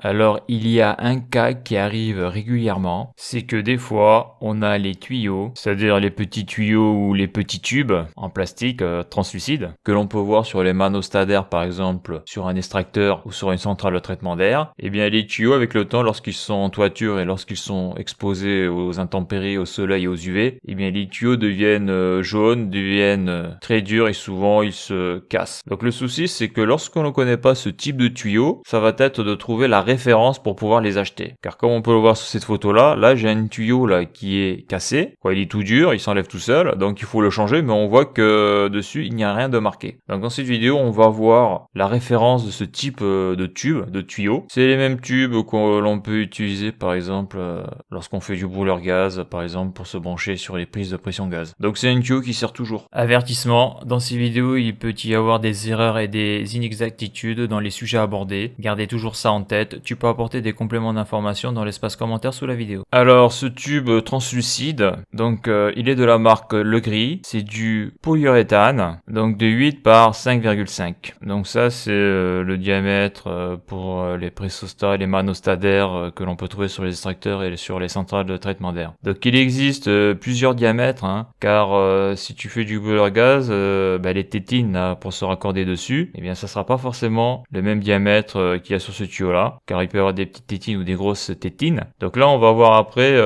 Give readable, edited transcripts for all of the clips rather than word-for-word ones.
Alors, il y a un cas qui arrive régulièrement, c'est que des fois, on a les tuyaux, c'est-à-dire les petits tuyaux ou les petits tubes en plastique translucide, que l'on peut voir sur les manostadaires par exemple, sur un extracteur ou sur une centrale de traitement d'air. Et bien les tuyaux avec le temps, lorsqu'ils sont en toiture et lorsqu'ils sont exposés aux intempéries, au soleil et aux UV, et bien les tuyaux deviennent jaunes, deviennent très durs et souvent ils se cassent. Donc le souci c'est que lorsqu'on ne connaît pas ce type de tuyau, ça va être de trouver la référence pour pouvoir les acheter. Car comme on peut le voir sur cette photo là j'ai un tuyau là qui est cassé, il est tout dur, il s'enlève tout seul, donc il faut le changer, mais on voit que dessus il n'y a rien de marqué. Donc dans cette vidéo on va voir la référence de ce type de tube, de tuyau. C'est les mêmes tubes que l'on peut utiliser par exemple lorsqu'on fait du brûleur gaz, par exemple pour se brancher sur les prises de pression gaz. Donc c'est un tuyau qui sert toujours. Avertissement, dans ces vidéos il peut y avoir des erreurs et des inexactitudes dans les sujets abordés. Gardez toujours ça en tête. Tu peux apporter des compléments d'information dans l'espace commentaire sous la vidéo. Alors ce tube translucide, donc il est de la marque Legris, c'est du polyuréthane, donc de 8 par 5,5. Donc ça c'est le diamètre pour les pressostats et les manostadaires que l'on peut trouver sur les extracteurs et sur les centrales de traitement d'air. Donc il existe plusieurs diamètres, car si tu fais du brûleur gaz, les tétines là, pour se raccorder dessus, eh bien ça sera pas forcément le même diamètre qu'il y a sur ce tuyau là, car il peut y avoir des petites tétines ou des grosses tétines. Donc là on va voir après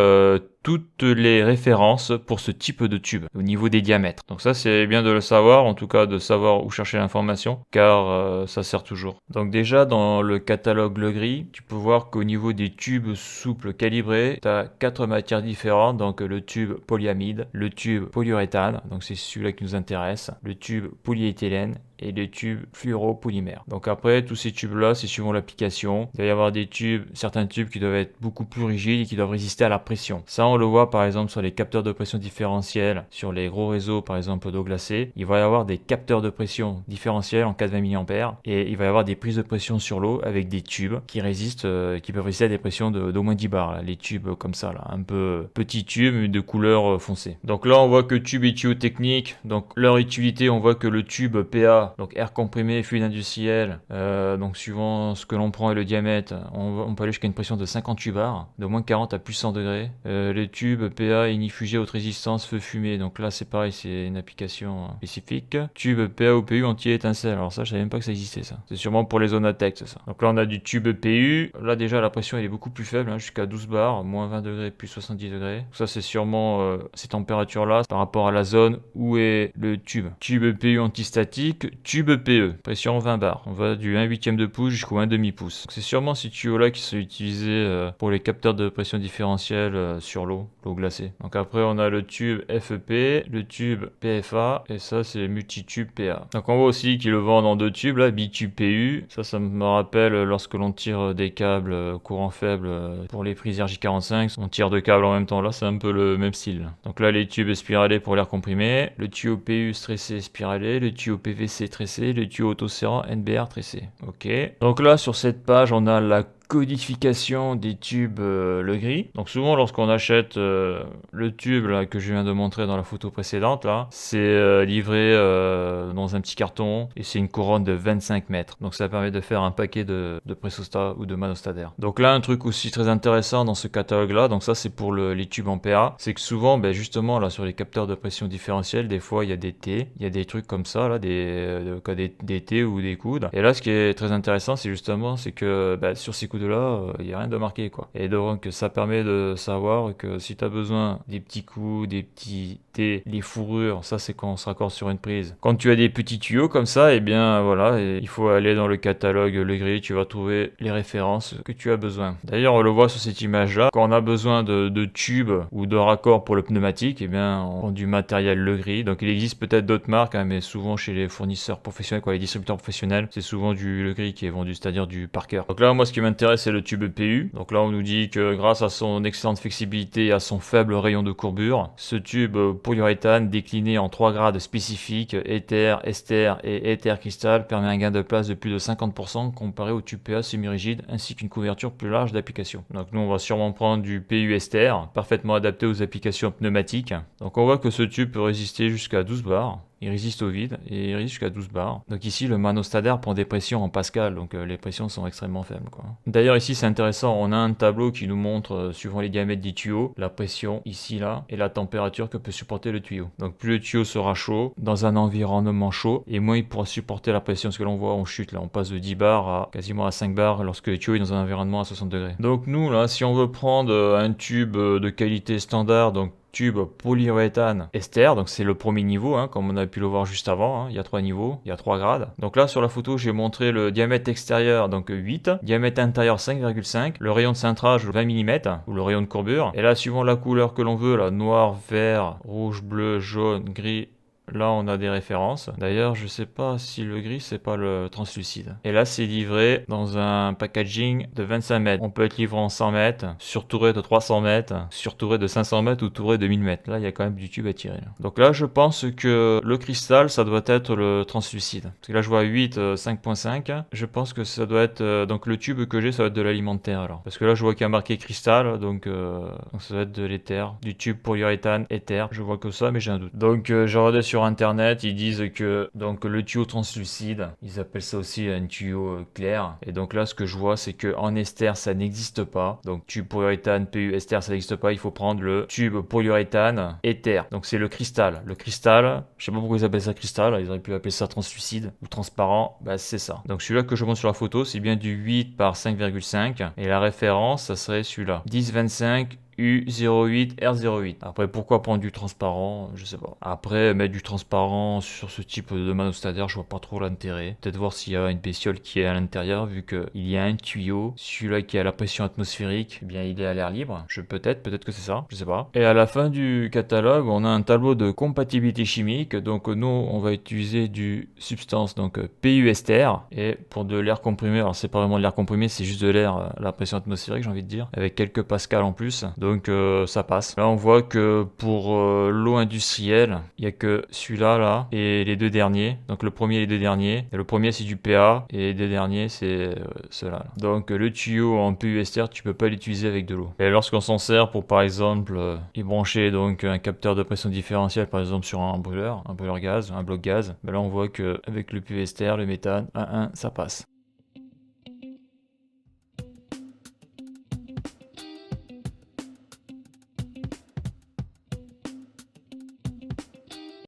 toutes les références pour ce type de tube au niveau des diamètres. Donc ça c'est bien de le savoir, en tout cas de savoir où chercher l'information, car ça sert toujours. Donc déjà dans le catalogue Legris, tu peux voir qu'au niveau des tubes souples calibrés, tu as 4 matières différentes, donc le tube polyamide, le tube polyuréthane, donc c'est celui-là qui nous intéresse, le tube polyéthylène et le tube fluoropolymère. Donc après, tous ces tubes-là, c'est suivant l'application. Il va y avoir des tubes, certains tubes qui doivent être beaucoup plus rigides et qui doivent résister à la pression. Ça, on le voit par exemple sur les capteurs de pression différentielle, sur les gros réseaux par exemple d'eau glacée. Il va y avoir des capteurs de pression différentiels en 420 mA et il va y avoir des prises de pression sur l'eau avec des tubes qui résistent, qui peuvent résister à des pressions d'au moins 10 bars. Là. Les tubes comme ça, là, un peu petits tubes de couleur foncée. Donc là, on voit que tube et tuyau technique, donc leur utilité, on voit que le tube PA, donc air comprimé, fluide industriel, donc suivant ce que l'on prend et le diamètre, on peut aller jusqu'à une pression de 58 bars, de moins 40 à plus 100 degrés. Les tubes PA ignifugés haute résistance, feu fumé, donc là c'est pareil, c'est une application spécifique. Tube PA ou PU anti-étincelle, alors ça je savais même pas que ça existait ça. C'est sûrement pour les zones à texte ça. Donc là on a du tube PU, là déjà la pression elle est beaucoup plus faible, jusqu'à 12 bars, moins 20 degrés, plus 70 degrés. Donc ça c'est sûrement ces températures là par rapport à la zone où est le tube. Tube PU antistatique, tube PE, pression 20 bars. On va du 1/8 de pouce jusqu'au 1/2 pouce. C'est sûrement ces tuyaux-là qui sont utilisés pour les capteurs de pression différentielle sur l'eau glacée. Donc après, on a le tube FEP, le tube PFA, et ça, c'est multitube PA. Donc on voit aussi qu'ils le vendent en deux tubes, là, bitube PU. Ça me rappelle lorsque l'on tire des câbles courant faible pour les prises RJ45, on tire deux câbles en même temps. Là, c'est un peu le même style. Donc là, les tubes spiralés pour l'air comprimé, le tuyau PU stressé spiralé, le tuyau PVC tressé, le tuyau autoserrant NBR tressé. Ok. Donc là sur cette page on a la codification des tubes Legris. Donc souvent lorsqu'on achète le tube là, que je viens de montrer dans la photo précédente là, c'est livré dans un petit carton et c'est une couronne de 25 mètres. Donc ça permet de faire un paquet de pressostats ou de manostadaires. Donc là un truc aussi très intéressant dans ce catalogue là, donc ça c'est pour les tubes en PA, c'est que souvent justement là sur les capteurs de pression différentielle, des fois il y a des T, il y a des trucs comme ça là, des T ou des coudes. Et là ce qui est très intéressant c'est justement c'est que sur ces coudes là il n'y a rien de marqué quoi. Et donc ça permet de savoir que si tu as besoin des petits coups, des petits T, les fourrures, ça c'est quand on se raccorde sur une prise. Quand tu as des petits tuyaux comme ça, et bien voilà, il faut aller dans le catalogue Legris, tu vas trouver les références que tu as besoin. D'ailleurs on le voit sur cette image là, quand on a besoin de tubes ou de raccords pour le pneumatique, et bien on prend du matériel Legris. Donc il existe peut-être d'autres marques, mais souvent chez les fournisseurs professionnels, les distributeurs professionnels, c'est souvent du Legris qui est vendu, c'est-à-dire du Parker. Donc là moi ce qui m'intéresse c'est le tube PU. Donc là on nous dit que grâce à son excellente flexibilité et à son faible rayon de courbure, ce tube polyuréthane décliné en 3 grades spécifiques, éther, ester et éther cristal, permet un gain de place de plus de 50% comparé au tube PA semi-rigide ainsi qu'une couverture plus large d'application. Donc nous on va sûrement prendre du PU ester, parfaitement adapté aux applications pneumatiques. Donc on voit que ce tube peut résister jusqu'à 12 bars. il résiste au vide et il résiste jusqu'à 12 bars. Donc ici le manostadaire prend des pressions en pascal, donc les pressions sont extrêmement faibles, quoi. D'ailleurs ici c'est intéressant, on a un tableau qui nous montre, suivant les diamètres du tuyau, la pression ici là et la température que peut supporter le tuyau. Donc plus le tuyau sera chaud, dans un environnement chaud, et moins il pourra supporter la pression. Ce que l'on voit, on chute là, on passe de 10 bars à quasiment à 5 bars lorsque le tuyau est dans un environnement à 60 degrés. Donc nous là, si on veut prendre un tube de qualité standard, donc tube polyuréthane ester, donc c'est le premier niveau, hein, comme on a pu le voir juste avant, hein. Il y a 3 niveaux, il y a 3 grades. Donc là sur la photo j'ai montré le diamètre extérieur, donc 8, diamètre intérieur 5,5, le rayon de cintrage 20 mm, ou le rayon de courbure, et là suivant la couleur que l'on veut, là, noir, vert, rouge, bleu, jaune, gris, là on a des références. D'ailleurs je sais pas si le gris c'est pas le translucide. Et là c'est livré dans un packaging de 25 mètres. On peut être livré en 100 mètres, sur tourée de 300 mètres, sur tourée de 500 mètres ou tourée de 1000 mètres. Là il y a quand même du tube à tirer. Donc là je pense que le cristal ça doit être le translucide. Parce que là je vois 8, 5.5. Je pense que ça doit être... donc le tube que j'ai ça doit être de l'alimentaire alors. Parce que là je vois qu'il y a marqué cristal, donc ça doit être de l'éther. Du tube polyuréthane éther. Je vois que ça mais j'ai un doute. Donc j'ai regardé sur internet, ils disent que donc le tuyau translucide, ils appellent ça aussi un tuyau clair. Et donc là, ce que je vois, c'est que en ester, ça n'existe pas. Donc tube polyuréthane, PU, ester, ça n'existe pas. Il faut prendre le tube polyuréthane éther. Donc c'est le cristal. Le cristal, je sais pas pourquoi ils appellent ça cristal. Ils auraient pu appeler ça translucide ou transparent. Bah c'est ça. Donc celui-là que je montre sur la photo, c'est bien du 8 par 5,5. Et la référence, ça serait celui-là. 10,25 U08 R08. Après, pourquoi prendre du transparent? Je sais pas. Après, mettre du transparent sur ce type de manostadaire, je vois pas trop l'intérêt. Peut-être voir s'il y a une bestiole qui est à l'intérieur, vu qu'il y a un tuyau. Celui-là qui a la pression atmosphérique, eh bien il est à l'air libre. Peut-être que c'est ça, je sais pas. Et à la fin du catalogue, on a un tableau de compatibilité chimique. Donc nous, on va utiliser du substance, donc PU ester. Et pour de l'air comprimé, alors c'est pas vraiment de l'air comprimé, c'est juste de l'air, la pression atmosphérique, j'ai envie de dire, avec quelques pascals en plus. Donc ça passe. Là on voit que pour l'eau industrielle, il n'y a que celui-là là et les deux derniers. Donc le premier et les deux derniers. Et le premier c'est du PA et les deux derniers c'est ceux-là. Là. Donc le tuyau en PU ester, tu peux pas l'utiliser avec de l'eau. Et lorsqu'on s'en sert pour par exemple y brancher donc un capteur de pression différentielle par exemple sur un brûleur gaz, un bloc gaz, ben là on voit que avec le PU ester, le méthane 1,1 ça passe.